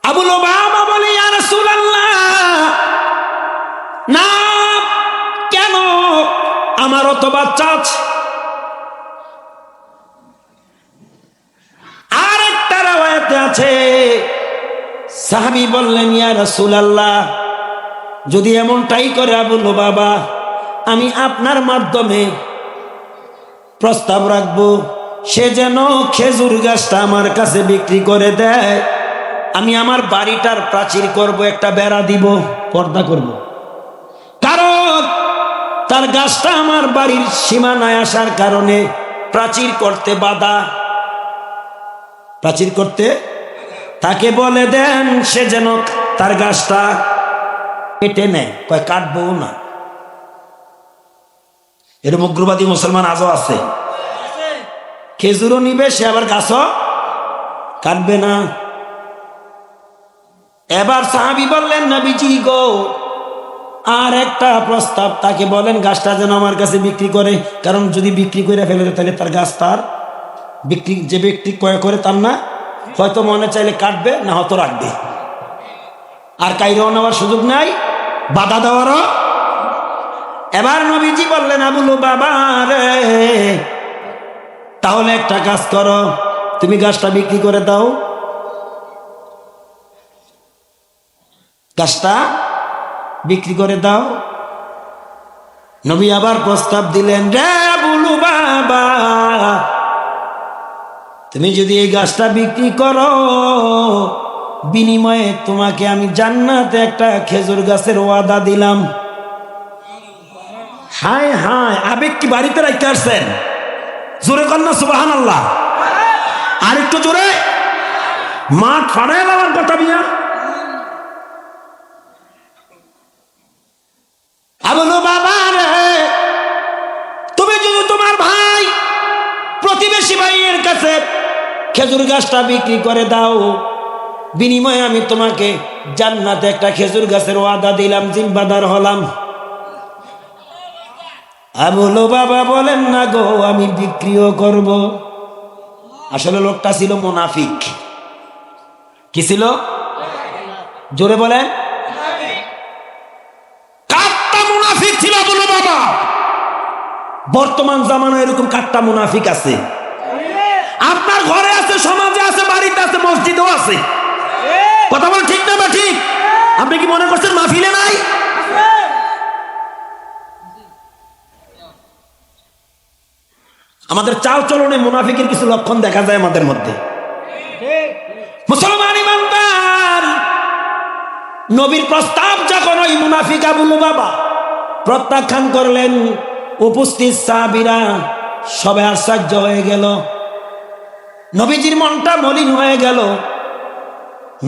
আবু লুবাবা বলে, ইয়া রাসূলুল্লাহ, না, কেন? আমারও তো বাচ্চা আছে। আর একটা রাওয়ায়াতে আছে, সাহাবী বললেন, ইয়া রাসূলুল্লাহ, যদি এমনটাই করে আবু লুবাবা, আমি আপনার মাধ্যমে প্রস্তাব রাখবো, সে যেন খেজুর গাছটা আমার কাছে বিক্রি করে দেয়। আমি আমার বাড়িটার প্রাচীর করব, একটা বেড়া দিব, পর্দা করব, কারণ তার গাছটা আমার বাড়ির সীমানায় আসার কারণে প্রাচীর করতে বাধা। প্রাচীর করতে তাকে বলে দেন সে যেন তার গাছটা কেটে নেয়। কয় কাটবো না। এরকম উগ্রবাদী মুসলমান আজও আছে। খেজুরও নিবে, সে আবার গাছও কাটবে না। এবার সাহাবী বললেন, নবীজি গো, আর একটা প্রস্তাব, তাকে বলেন গাছটা যেন আমার কাছে বিক্রি করে, কারণ যদি বিক্রি করে ফেলে তাহলে তার গাছ তার বিক্রি, যে ব্যক্তি ক্রয় করে তার না, হয়তো মনে চাইলে কাটবে, না হয়তো রাখবে, আর কাইরেও নেওয়ার সুযোগ নাই, বাধা দেওয়ারও। এবার নবীজি বললেন, আবু লুবাবা রে, তাহলে একটা কাজ করো, তুমি গাছটা বিক্রি করে দাও। গাছটা বিক্রি করে দাও। নবী আবার প্রস্তাব দিলেন, রে আবু লুবাবা, তুমি যদি এই গাছটা বিক্রি করো, বিনিময়ে তোমাকে আমি জান্নাতে একটা খেজুর গাছের ওয়াদা দিলাম। হায় হায়, আবেগ কি বাড়িতে রাখতে আসছেন? জোরে কন্যা সুবহানাল্লাহ। আর একটু জোরে, মাঠ ফাড়ায় আমার কথা বিয়া। আবু লুবাবা রে, তুমি যদি তোমার ভাই, প্রতিবেশী ভাইয়ের কাছে খেজুর গাছটা বিক্রি করে দাও, বিনিময়ে আমি তোমাকে জান্নাতে একটা খেজুর গাছের ওয়াদা দিলাম, জিম্মাদার হলাম। আবু লুবাবা বলেন, না গো, আমি বিক্রিও করব। আসলে লোকটা ছিল মুনাফিক। কি ছিল? জোরে বলেন। কাট্টা মুনাফিক ছিল আবু লুবাবা। বর্তমান জামানায় এরকম কাট্টা মুনাফিক আছে। আপনার ঘরে আছে, সমাজে আছে, বাড়িতে আছে, মসজিদেও আছে। কথা বল ঠিক না? বা ঠিক? আপনি কি মনে করছেন মাহফিলে নাই? আমাদের চাল চলনে মুনাফিকের কিছু লক্ষণ দেখা যায় আমাদের মধ্যে। মুসলমান ইমানদার, নবীর প্রস্তাব যখন ওই মুনাফিক আবু লুবাবা প্রত্যাখ্যান করলেন, উপস্থিত সাহাবীরা সবাই আশ্চর্য হয়ে গেল। নবীজির মনটা মলিন হয়ে গেল।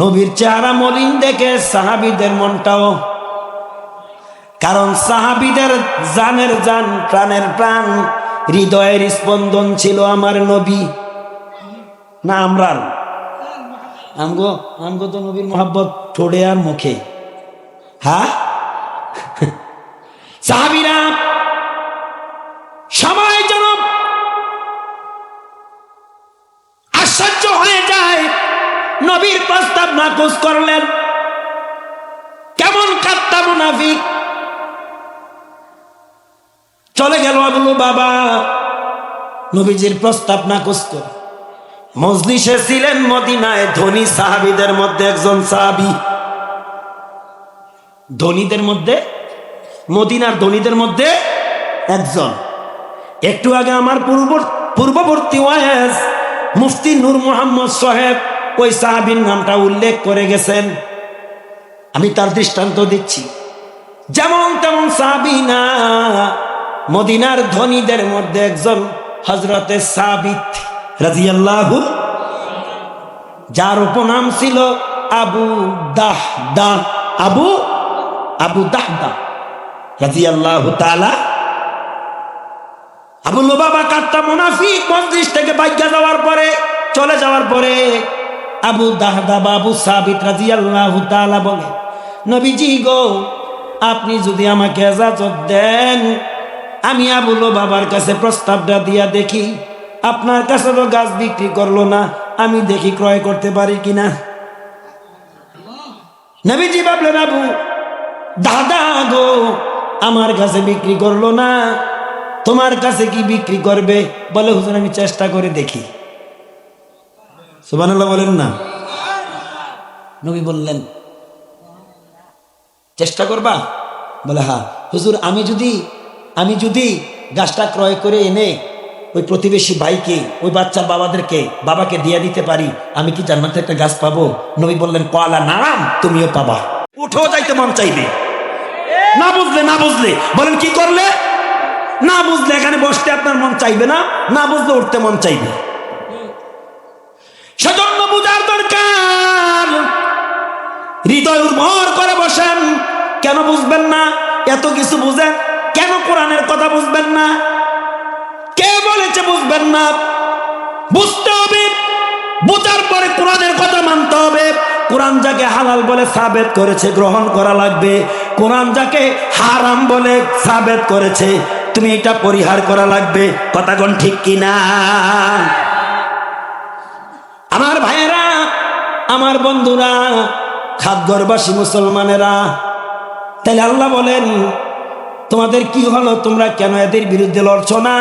নবীর চেহারা মলিন দেখে সাহাবীদের মনটাও, কারণ সাহাবীদের জানের জান, প্রাণের প্রাণ, হৃদয়ের স্পন্দন ছিল আমার নবী। না আমরার, আমগো তো নবীর মোহাব্বত ঠোঁটে আর মুখে। হ্যাঁ, সাহাবীরা সবাই যেন আশ্চর্য হয়ে যায়। নবীর প্রস্তাব নাকচ করলেন। কেমন কাট্টা মুনাফিক! চলে গেল আবু লুবাবা, নবীজির প্রস্তাব নাকচ করে। মজলিসে ছিলেন মদিনায় ধনী সাহাবীদের মধ্যে একজন সাহাবী। ধনীদের মধ্যে, মদিনার ধনীদের মধ্যে একজন। একটু আগে আমার পূর্ববর্তী ওয়াইজ মুফতি নূর মোহাম্মদ সাহেব ওই সাহাবীর নামটা উল্লেখ করে গেছেন। আমি তার দৃষ্টান্ত দিচ্ছি। যেমন তেমন সাহাবী না, মদিনার ধনীদের মধ্যে একজন হযরতে সাবিত রাদিয়াল্লাহু, যার উপনাম ছিল আবু দাহদা, আবু দাহদা রাদিয়াল্লাহু তাআলা। আবু লুবাবা কাট্টা মুনাফিক মজলিস থেকে বাইরে যাওয়ার পরে, চলে যাওয়ার পরে আবু দাহদা বা আবু সাবিত রাদিয়াল্লাহু তাআলা বলে, নবীজি গো, আপনি যদি আমাকে ইজাজত দেন, আমি আবু লুবাবার কাছে প্রস্তাবটা দিয়া দেখি। আপনার কাছে তো গাছ বিক্রি করলো না, আমি দেখি ক্রয় করতে পারি কিনা। নবীজি ভাবলেন আবু দাদা গো আমার কাছে বিক্রি করলো না, তোমার কাছে কি বিক্রি করবে? বলে হুজুর আমি চেষ্টা করে দেখি। সুবহানাল্লাহ বলেন না। নবী বললেন চেষ্টা করবা? বলে হ্যাঁ। হুজুর আমি যদি গাছটা ক্রয় করে এনে ওই প্রতিবেশী ভাইকে, ওই বাচ্চার বাবাকে দিয়ে দিতে পারি, আমি কি জান্নাতে একটা গাছ পাবো? নবী বললেন কলা নারাম, তুমিও পাবা। উঠেও যাইতে মন চাইবে। না বুঝলে বলেন কি করলে? না বুঝলে এখানে বসতে আপনার মন চাইবে না, না বুঝলে উঠতে মন চাইবে। সেজন্য বুঝার দরকার। হৃদয় উর্বর করে বসেন। কেন বুঝবেন না? এত কিছু বুঝেন, কেন কোরআনের কথা বুঝবেন না? কে বলেছে বুঝবেন না? বুঝতে হবে, বুঝার পরে কোরআনের কথা মানতে হবে। কোরআন যাকে হালাল বলে সাবেত করেছে গ্রহণ করা লাগবে, কোরআন যাকে হারাম বলে সাবেত করেছে তুমি এটা পরিহার করা লাগবে। কথা কোন ঠিক কিনা? আমার ভাইয়েরা, আমার বন্ধুরা, খাদ্যবাসী মুসলমানেরা, তাহলে আল্লাহ বলেন তোমাদের কি হলো? তোমরা কেন এদের বিরুদ্ধে লড়ছো না?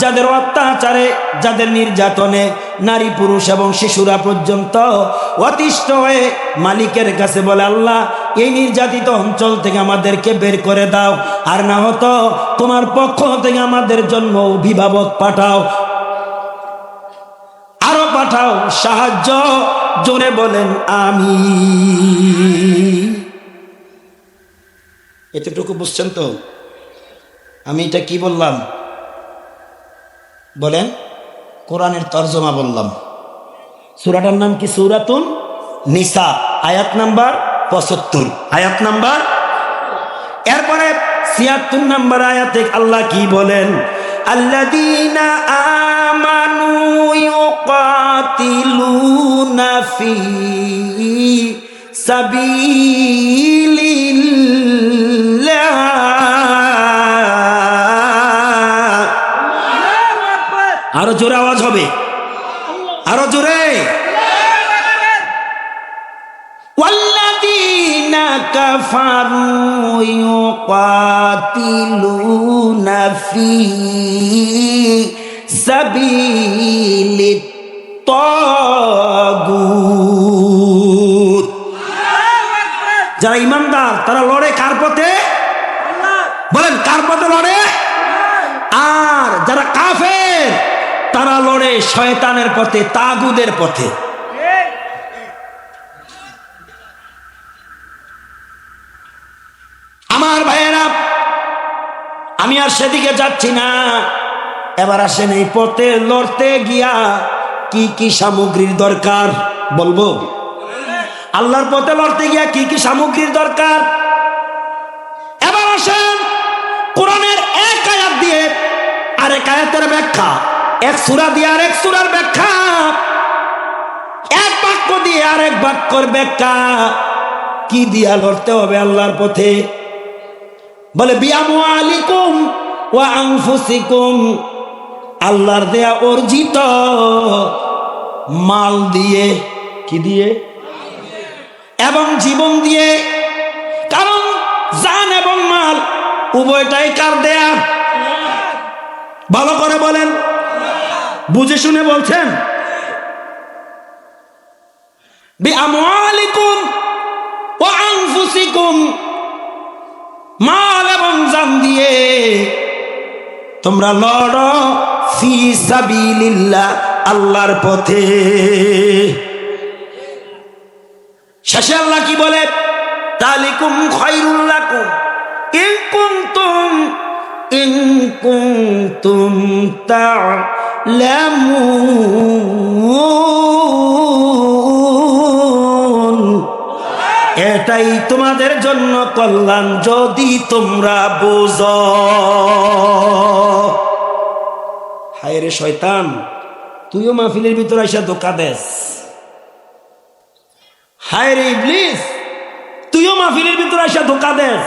যাদের অত্যাচারে, যাদের নির্যাতনে নারী পুরুষ এবং শিশুরা পর্যন্ত অতিষ্ঠ হয়ে মালিকের কাছে বলে আল্লাহ এই নির্যাতিত অঞ্চল থেকে আমাদেরকে বের করে দাও, আর না হতো তোমার পক্ষ থেকে আমাদের জন্য অভিভাবক পাঠাও, আরো পাঠাও সাহায্য। জোরে বলেন আমিন। এতটুকু বুঝছেন তো? আমি এটা কি বললাম বলেন? কোরআনের তরজমা বললাম। সূরাটার নাম কি? সূরাতুন নিসা, আয়াত নাম্বার 75, আয়াত নাম্বার। এরপরে 76 নাম্বার আয়াতে আল্লাহ কি বলেন? আল্লাযীনা আমানু ইউকাতিলুনা ফি সাবিলিল্লাহ। আরো জোরে আওয়াজ হবে, আরো জোরে। ওয়াল্লাযীনা কাফারু ইউকাতিলুনা ফি সাবিলিত তাগুত। যারা ইমানদার তারা লড়ে কার পথে? বলেন কার পথে লড়ে? আর যারা কাফের তারা লড়ে শয়তানের পথে, তাগুদের পথে। আমার ভাইয়েরা, আমি আর সেদিকে যাচ্ছি না। এবার আসেন এই পথে লড়তে গিয়া কি কি সামগ্রীর দরকার বলবো। আল্লাহর পথে লড়তে গিয়া কি কি সামগ্রীর দরকার। এবার আসেন কোরআনের এক আয়াত দিয়ে আরেক আয়াতের ব্যাখ্যা, এক সূরা দিয়ে আরেক সূরার ব্যাখ্যা, এক বাক্য দিয়ে আরেক বাক্যর ব্যাখ্যা। কি দিয়া লড়তে হবে আল্লাহর পথে? বলে বিআমওয়ালিকুম ওয়া আনফুসিকুম, আল্লাহর দেয়া অর্জিত মাল দিয়ে। কি দিয়ে? এবং জীবন দিয়ে। কারণ জান এবং মাল উভয়টাই কার দেয়া? ভালো করে বলেন, বুঝে শুনে বলছেন। বিআমওয়ালিকুম ওয়া আনফুসিকুম, মাল এবং জান দিয়ে তোমরা লড়ো ফি সাবিলিল্লাহ, আল্লাহর পথে। শেষে আল্লাহ কি বলে? তালিকুম খায়রুল লাকুম ইন কুনতুম তা'লামুন, এটাই তোমাদের জন্য কল্যাণ যদি তোমরা বুঝো। হায় রে শয়তান, তুইও মাহফিলের ভিতরে এসে ধোঁকা দেস। হায় রে ইবলিস, তুইও মাহফিলের ভিতরে এসে ধোঁকা দেস।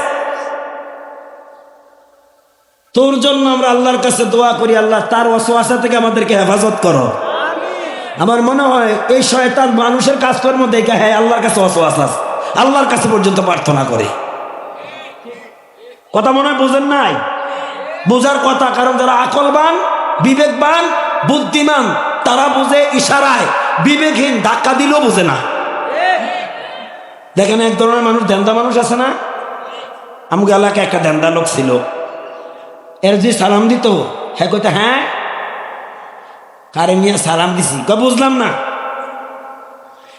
তোর জন্য আমরা আল্লাহর কাছে দোয়া করি, আল্লাহ তার ওয়াসওয়াসা থেকে আমাদেরকে হেফাজত করো। আমার মনে হয় এই শয়তান মানুষের কাজকর্ম দেখে হ্যাঁ আল্লাহর কাছে ওয়াসওয়াসা, আল্লাহর কাছে পর্যন্ত প্রার্থনা করে। কথা মনে হয় বোঝেন নাই? বোঝার কথা, কারণ যারা আকলবান, বিবেকবান, বুদ্ধিমান তারা বুঝে ইশারায়, বিবেকহীন ধাক্কা দিলেও বোঝে না। দেখেন এক ধরনের মানুষ, দেন্দা মানুষ আছে না, আমাকে এলাকায় একটা দেন্দা লোক ছিল, এর যে সালাম দিত হ্যাঁ কইতে হ্যাঁ কারে মিয়া সালাম দিছি, বুঝলাম না।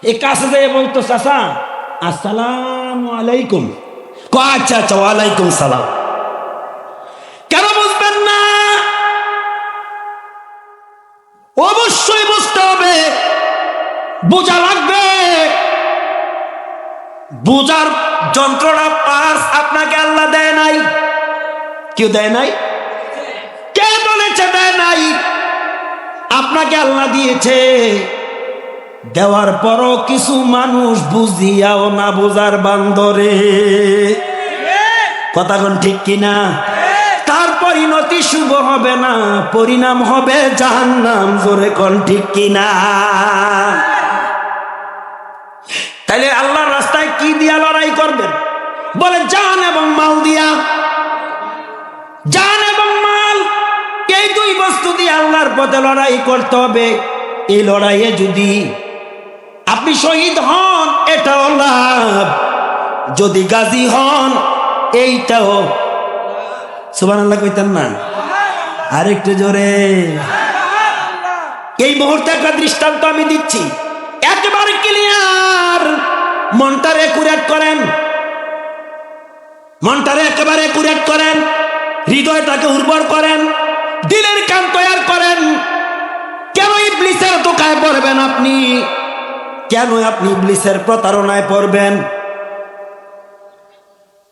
এই কাছে যেয়ে বলতো চাচা আসসালামু আলাইকুম, আচ্ছা আচ্ছা ওয়ালাইকুম সালাম। কেন বুঝবেন না? অবশ্যই বুঝতে হবে, বোঝা লাগবে। বোঝার যন্ত্রণা পাস আপনাকে আল্লাহ দেয় নাই। কেউ দেয় নাই? কে বলেছে দেয় নাই? আপনাকে আল্লাহ দিয়েছে। দেওয়ার পরও কিছু মানুষ বুঝিয়াও না বোঝার বান্দরে। কথা কোন ঠিক কিনা? তার পরিণতি শুভ হবে না, পরিণাম হবে জাহান্নাম। জোরে কোন ঠিক কিনা? তাইলে আল্লাহর রাস্তায় কি দিয়া লড়াই করবেন? বলে জান এবং মাল দিয়া। জান এবং মাল, এই দুই বস্তু দিয়ে আল্লাহর পথে লড়াই করতে হবে। এই লড়াইয়ে যদি আপনি শহীদ হন এটাও লাভ, যদি গাজী হন এইটাও। সুবহানাল্লাহ কইতেন না? আরেকটু জোরে। এই মুহূর্তে একটা দৃষ্টান্ত আমি দিচ্ছি, একেবারে ক্লিয়ার। মনটারে একুরেট করেন, মনটারে একেবারে একুরেট করেন, হৃদয়টাকে উর্বর করেন, দিলের কান তৈয়ার করেন। কেন ইবলিসের ধোঁকায় পড়বেন আপনি? কেন আপনি ইবলিসের প্রতারণায় পড়বেন?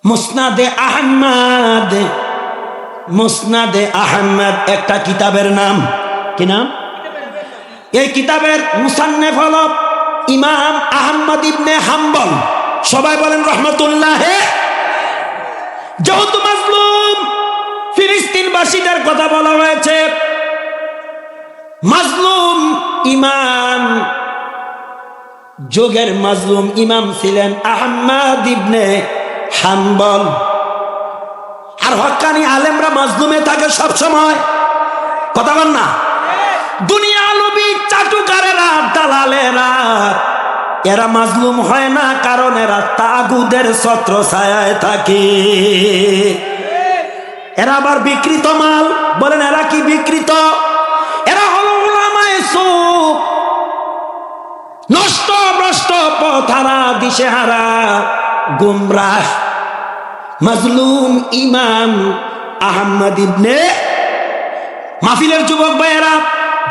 মুসনাদে আহমদ, মুসনাদে আহমদ একটা কিতাবের নাম। কি নাম? এই কিতাবের মুসান্নেফ হলো ইমাম আহমদ ইবনে হাম্বল। সবাই বলেন রহমতুল্লাহ। যেহেতু মাজলুম ফিলিস্তিনবাসীদের কথা বলা হয়েছে, মাজলুম ইমাম, যুগের মাজলুম ইমাম ছিলেন আহমদ ইবনে হাম্বল। আর হক্কানি আলেমরা মাজলুমে থাকে সব সময়। কথা বল না? দুনিয়া লোভী চাটুকারেরা, দালালেরা, এরা মাজলুম হয় না, কারণ এরা তাগুদের ছত্র ছায়ায় থাকে। এরা আবার বিকৃত মাল। বলেন এরা কি বিকৃত? এরা হলো উলামায়ে সু, নষ্ট ভ্রষ্ট পথহারা, দিশেহারা, গুমরাহ। মাজলুম ইমাম আহমদ ইবনে। মাহফিলের যুবক ভাইয়েরা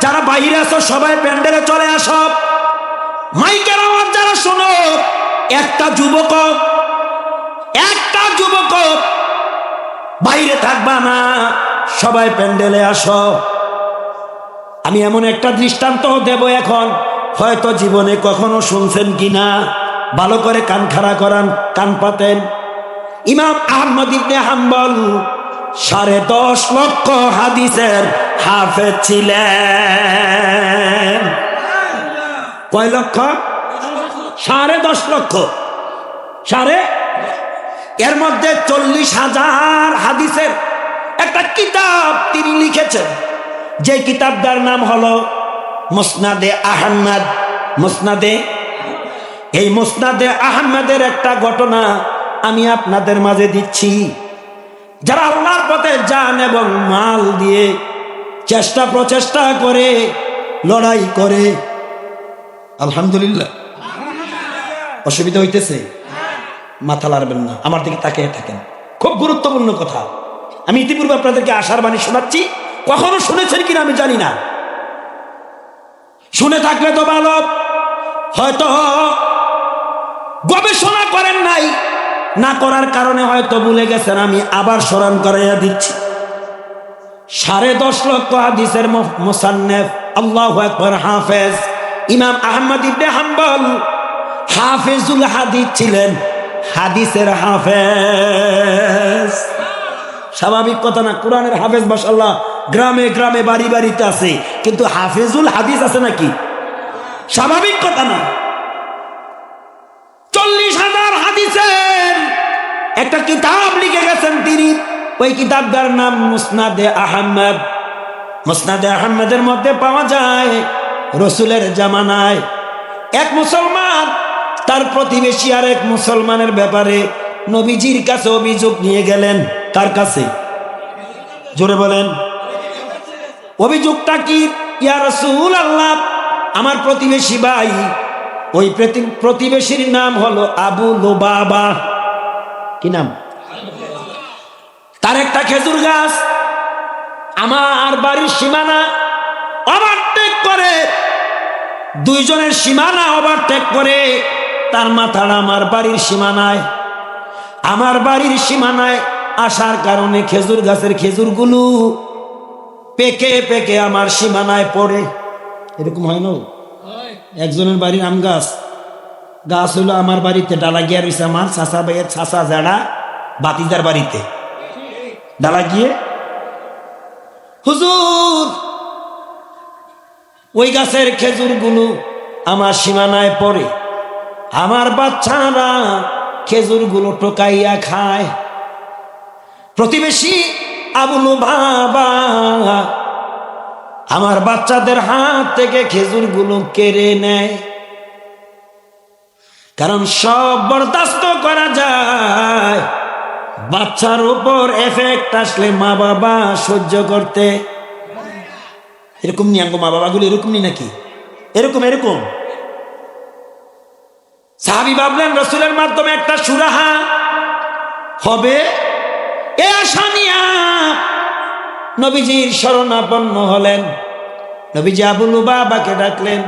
যারা বাইরে আছো সবাই প্যান্ডেলে চলে আসো। মাইকের আওয়াজ যারা শোনো, একটা যুবক বাইরে থাকবা না, সবাই প্যান্ডেলে আসো। আমি এমন একটা দৃষ্টান্ত দেব এখন, হয়তো জীবনে কখনো শুনছেন কিনা, ভালো করে কান খাড়া করান, কান পাতেন। ইমাম আহমদ ইবনে হাম্বল 10.5 লক্ষ হাদিসের হাফেজ ছিলেন। কয় লক্ষ? 10.5 লক্ষ। এর মধ্যে 40,000 হাদিসের একটা কিতাব তিনি লিখেছেন, যে কিতাবটার নাম হলো মুসনাদে আহমদ। মুসনাদে, এই মুসনাদে আহমদের একটা ঘটনা আমি আপনাদের মাঝে দিচ্ছি। যারা আল্লাহর পথে জান এবং মাল দিয়ে চেষ্টা প্রচেষ্টা করে, লড়াই করে, আলহামদুলিল্লাহ। অসুবিধা হইতেছে? মাথা লাড়বেন না, আমার দিকে তাকিয়ে থাকেন। খুব গুরুত্বপূর্ণ কথা। আমি ইতিপূর্বে আপনাদেরকে আশার বাণী শোনাচ্ছি, কখনো শুনেছেন কিনা আমি জানি না। শুনে থাকলে তো ভালো, হয়তো গবেষণা করেন নাই, না করার কারণে হয়তো ভুলে গেছেন। আমি আবার স্মরণ করাইয়া দিচ্ছি। 10.5 লক্ষ হাদিসের মুসান্নেফ, আল্লাহু আকবার, হাফেজ ইমাম আহমদ ইবনে হাম্বল হাফেজুল হাদিস ছিলেন, হাদিসের হাফেজ। স্বাভাবিক কথা না? কোরআনের হাফেজ মাশাআল্লাহ গ্রামে গ্রামে বাড়ি বাড়িতে আছে, কিন্তু হাফেজুল হাদিস আছে নাকি? স্বাভাবিক কথা না? 40,000 একটা কিতাব লিখে গেছেন তিনি। ওই কিতাবটার নাম মুসনাদে আহমদ। মুসনাদে আহমদের মধ্যে পাওয়া যায় রসুলের জামানায় এক মুসলমান তার প্রতিবেশী আর এক মুসলমানের ব্যাপারে নবীজির কাছে অভিযোগ নিয়ে গেলেন। কার কাছে? জোরে বলেন। অভিযোগটা কি? ইয়া রাসূলুল্লাহ, আমার প্রতিবেশী ভাই, ওই প্রতিবেশীর নাম হলো আবু লুবাবা। কি নাম? তার একটা খেজুর গাছ আমার বাড়ির সীমানা ওভারটেক করে, দুইজনের সীমানা ওভারটেক করে তার মাথাটা আমার বাড়ির সীমানায়, আমার বাড়ির সীমানায় আসার কারণে খেজুর গাছের খেজুরগুলো পেকে পেকে আমার সীমানায় পড়ে। এরকম হয় না? একজনের বাড়ির আম গাছ হলো আমার বাড়িতে, ডালা গিয়ে রয়েছে আমার চাষা ভাইয়ের চাষা জাড়া বাতিদার বাড়িতে ডালা গিয়ে। হুজুর, ওই গাছের খেজুরগুলো আমার সীমানায় পড়ে, আমার বাচ্চারা খেজুরগুলো টোকাইয়া খায়। প্রতিবেশী আবু লুবাবা আমার বাচ্চাদের হাত থেকে খেজুরগুলো কেড়ে নেয়, কারণ সব বরদাস্ত করা যায়, বাচ্চার উপর এফেক্ট আসলে মা বাবা সহ্য করতে। এরকম নিয়াঙ্গ মা বাবাগুলো এরকম নি নাকি? এরকম এরকম সাহাবী ভাবলেন রসুলের মাধ্যমে একটা সুরাহা হবে, এ আশা নিয়া নবীজির শরণাপন্ন হলেন। নবীজি আবু লুবাবাকে ডাকলেন।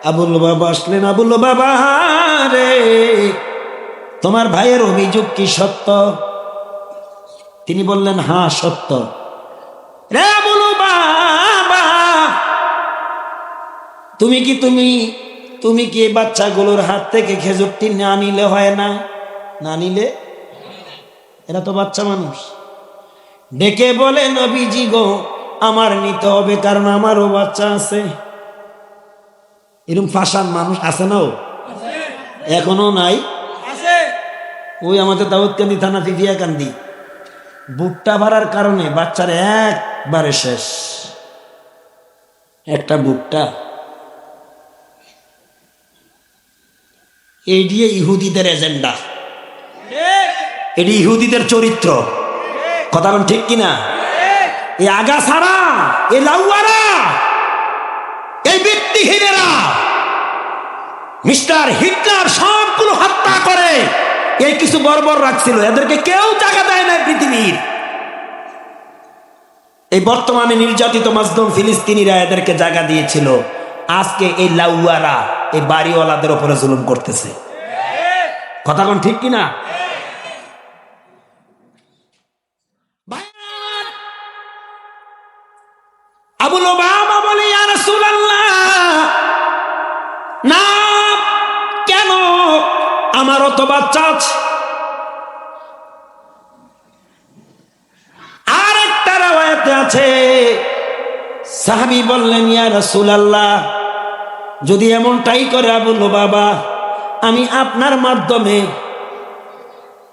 আবু লুবাবা আসলেন। আবু লুবাবা রে, তোমার ভাইয়ের অভিযোগ কি সত্য? তিনি বললেন হ্যাঁ সত্য। রে আবু লুবাবা, তুমি কি এই বাচ্চাগুলোর হাত থেকে খেজুরটি না নিলে হয় না? না নিলে? এরা তো বাচ্চা মানুষ। ডেকে বলে নবীজি গো, আমার নিতে হবে, কারণ আমারও বাচ্চা আছে। এরকম ফাঁসান মানুষ আছে না? এখনো নাই? ওই আমাদের দাউদকান্দি থানা ফিফিয়াকান্দি বুকটা ভাড়ার কারণে বাচ্চার একবারে শেষ। একটা বুকটা এই দিয়ে ইহুদিদের এজেন্ডা, এটি ইহুদিদের চরিত্র। কথা বলেন ঠিক কিনা? এই আগাছাড়া, এই লাউয়ারা, এই ব্যক্তিহীনেরা মিস্টার হিটলার সবগুলো হত্যা করে এই কিছু বর্বর রাখছিল, এদেরকে কেউ জায়গা দেয় না পৃথিবীর। এই বর্তমানে নির্যাতিত মাজলুম ফিলিস্তিনিরা এদেরকে জায়গা দিয়েছিল। আজকে এই লাউয়ারা এই বাড়িওয়ালাদের উপরে জুলুম করতেছে। কথা কোন ঠিক কিনা? আবু লুবাবা বলে ইয়া রাসূলুল্লাহ, না কেন, আমারও তো বাচ্চা আছে। আর একটা রাওয়ায়াতে আছে সাহাবী বললেন ইয়া রাসূলুল্লাহ, যদি এমনটাই করে আবু লুবাবা, আমি আপনার মাধ্যমে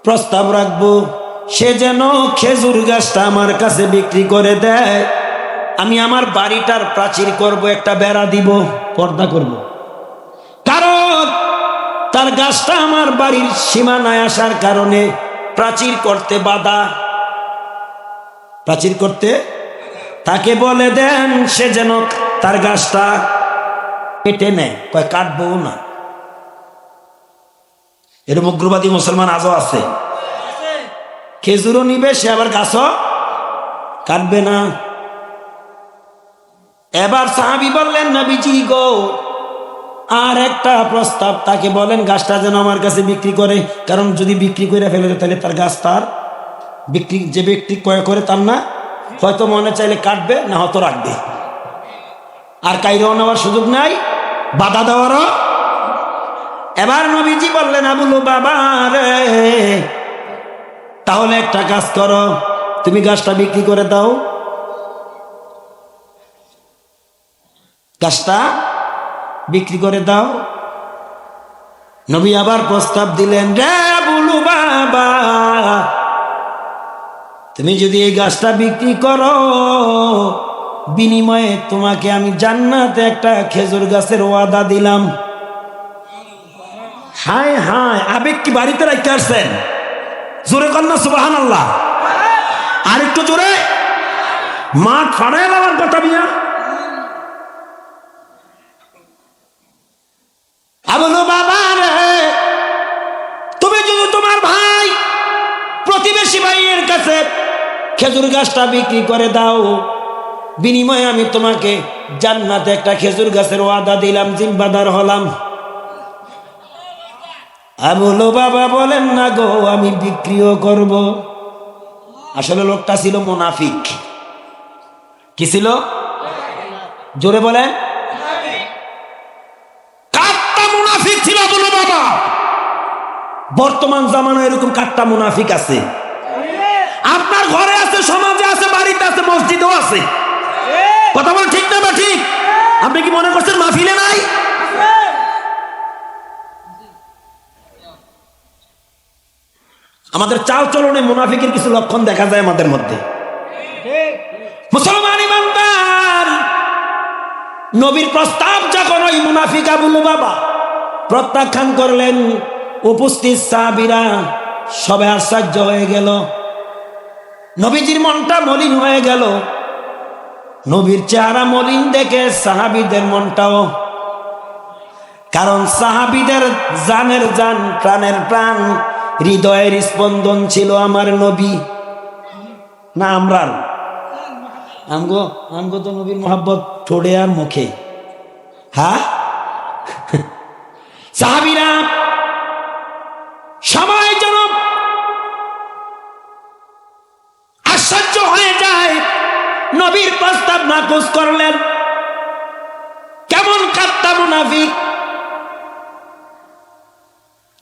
প্রস্তাব রাখবো সে যেন খেজুর গাছটা আমার কাছে বিক্রি করে দেয়। আমি আমার বাড়িটার প্রাচীর করব, একটা বেড়া দিব, পর্দা করব, কারণ তার গাছটা আমার বাড়ির সীমানায় আসার কারণে প্রাচীর করতে বাধা। প্রাচীর করতে তাকে বলে দেন সে যেন তার গাছটা কেটে নেয়। কয় কাটবো না। এরকম উগ্রবাদী মুসলমান আজও আছে। খেজুরও নিবে, সে আবার গাছও কাটবে না। এবার সাহাবী বললেন নবীজি গো, আর একটা প্রস্তাব, তাকে বলেন গাছটা যেন আমার কাছে বিক্রি করে, কারণ যদি বিক্রি করে ফেলে তাহলে তার গাছ তার বিক্রি, যে ব্যক্তি ক্রয় করে তার না, হয়তো মনে চাইলে কাটবে, না হয়তো রাখবে, আর কাইরেও নেওয়ার সুযোগ নাই, বাধা দেওয়ারও। এবার নবীজি বললেন আবু লুবাবা রে, তাহলে একটা কাজ করো, তুমি গাছটা বিক্রি করে দাও। গাছটা বিক্রি করে দাও। নবী আবার প্রস্তাব দিলেন, রে আবু লুবাবা, বাবা, তুমি যদি এই গাছটা বিক্রি করো, বিনিময়ে তোমাকে আমি জান্নাতে একটা খেজুর গাছের ওয়াদা দিলাম। হায় হায়, আবেগ কি বাড়িতে রাখতে আসছেন? জোরে কন্যা সুবহানাল্লাহ। আর একটু জোরে, মাঠ ফাড়ায় আমার কথা মিয়া। বলো বাবা রে, তুমি যদি তোমার ভাই প্রতিবেশী ভাইয়ের কাছে খেজুর গাছটা বিক্রি করে দাও, বিনিময়ে আমি তোমাকে জান্নাতে একটা খেজুর গাছের ওয়াদা দিলাম, জিম্মাদার হলাম। বলো বাবা বলেন না গো, আমি বিক্রিও করব। আসলে লোকটা ছিল মুনাফিক। কি ছিল? জোরে বলেন। কাট্টা মুনাফিক ছিল বলো বাবা। বর্তমান জামানায় এরকম কাট্টা মুনাফিক আছে। আপনার ঘরে আছে, সমাজে আছে, বাড়িতে আছে, মসজিদেও আছে। কথা বল ঠিক না? বা ঠিক? আপনি কি মনে করছেন মাহফিলে নাই? আমাদের চাল চলনে মুনাফিকের কিছু লক্ষণ দেখা যায় আমাদের মধ্যে। মুসলমান ইমানদার, নবীর প্রস্তাব যখন ওই মুনাফিক আবু লুবাবা প্রত্যাখ্যান করলেন, উপস্থিত সাহাবীরা সবাই আশ্চর্য হয়ে গেল। নবীজির মনটা মলিন হয়ে গেল। নবীর চেহারা মলিন দেখে সাহাবীদের মনটাও, কারণ সাহাবীদের জানের জান, প্রাণের প্রাণ, হৃদয়ের স্পন্দন ছিল আমার নবী। না আমরার আমগো তো নবীর মোহাব্বত ঠোঁটে আর মুখে। হ্যাঁ, সাহাবীরা সবাই যেন আশ্চর্য হয়ে যায়। নবীর প্রস্তাব নাকচ করলেন। কেমন কাট্টা মুনাফিক!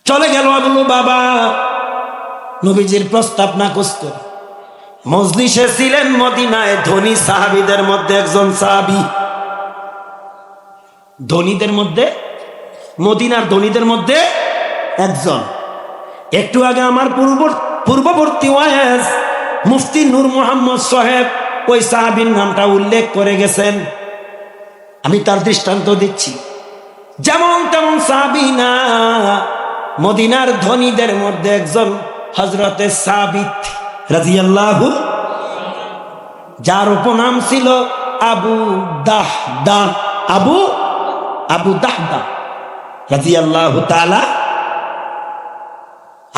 চলে গেল আবু বাবা নবীজির প্রস্তাব নাকচ করে। মজলিসে ছিলেন মদিনায় ধনী সাহাবীদের মধ্যে একজন সাহাবী। ধনীদের মধ্যে, মদিনার ধনীদের মধ্যে একজন। একটু আগে আমার পূর্ববর্তী ওয়াইজ মুফতি নূর মোহাম্মদ সাহেব ওই সাহাবীর নামটা উল্লেখ করে গেছেন। আমি তার দৃষ্টান্ত দিচ্ছি। যেমন তেমন সাহাবী না, মদিনার ধনীদের মধ্যে একজন হযরতে সাবিত রাদিয়াল্লাহু, যার উপনাম ছিল আবু দাহদা, আবু দাহদা রাদিয়াল্লাহু তাআলা।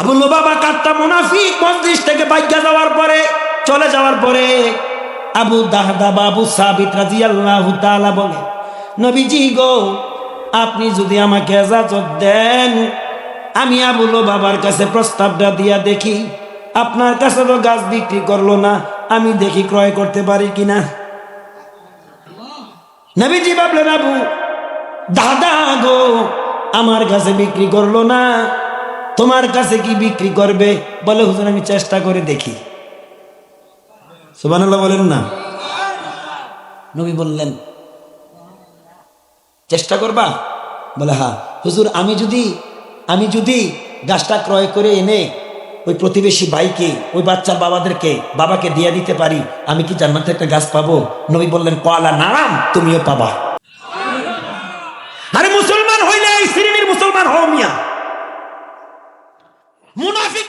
আবু লুবাবা কাট্টা মুনাফিক মজলিস থেকে বাইরে যাওয়ার পরে, চলে যাওয়ার পরে আবু দাহদা বা আবু সাবিত রাদিয়াল্লাহু তাআলা বলে, নবীজি গো, আপনি যদি আমাকে ইজাজত দেন, আমি আবু লুবাবার কাছে প্রস্তাবটা দিয়া দেখি। আপনার কাছে তো গাছ বিক্রি করলো না, আমি দেখি ক্রয় করতে পারি কিনা। নবীজি ভাবলেন, আবু দাদা গো, আমার কাছে বিক্রি করলো না, তোমার কাছে কি বিক্রি করবে? বলে, হুজুর আমি চেষ্টা করে দেখি। সুবহানাল্লাহ বলেন না। নবী বললেন, চেষ্টা করবা? বলে হ্যাঁ। হুজুর আমি যদি গাছটা ক্রয় করে এনে ওই প্রতিবেশী ভাইকে, ওই বাচ্চার বাবাকে দিয়ে দিতে পারি, আমি কি জান্নাতে একটা গাছ পাবো? নবী বললেন, কলা নারাম, তুমিও পাবা। আরে মুসলমান হইলে এই শ্রেণীর মুসলমান হও মিয়া। মুনাফিক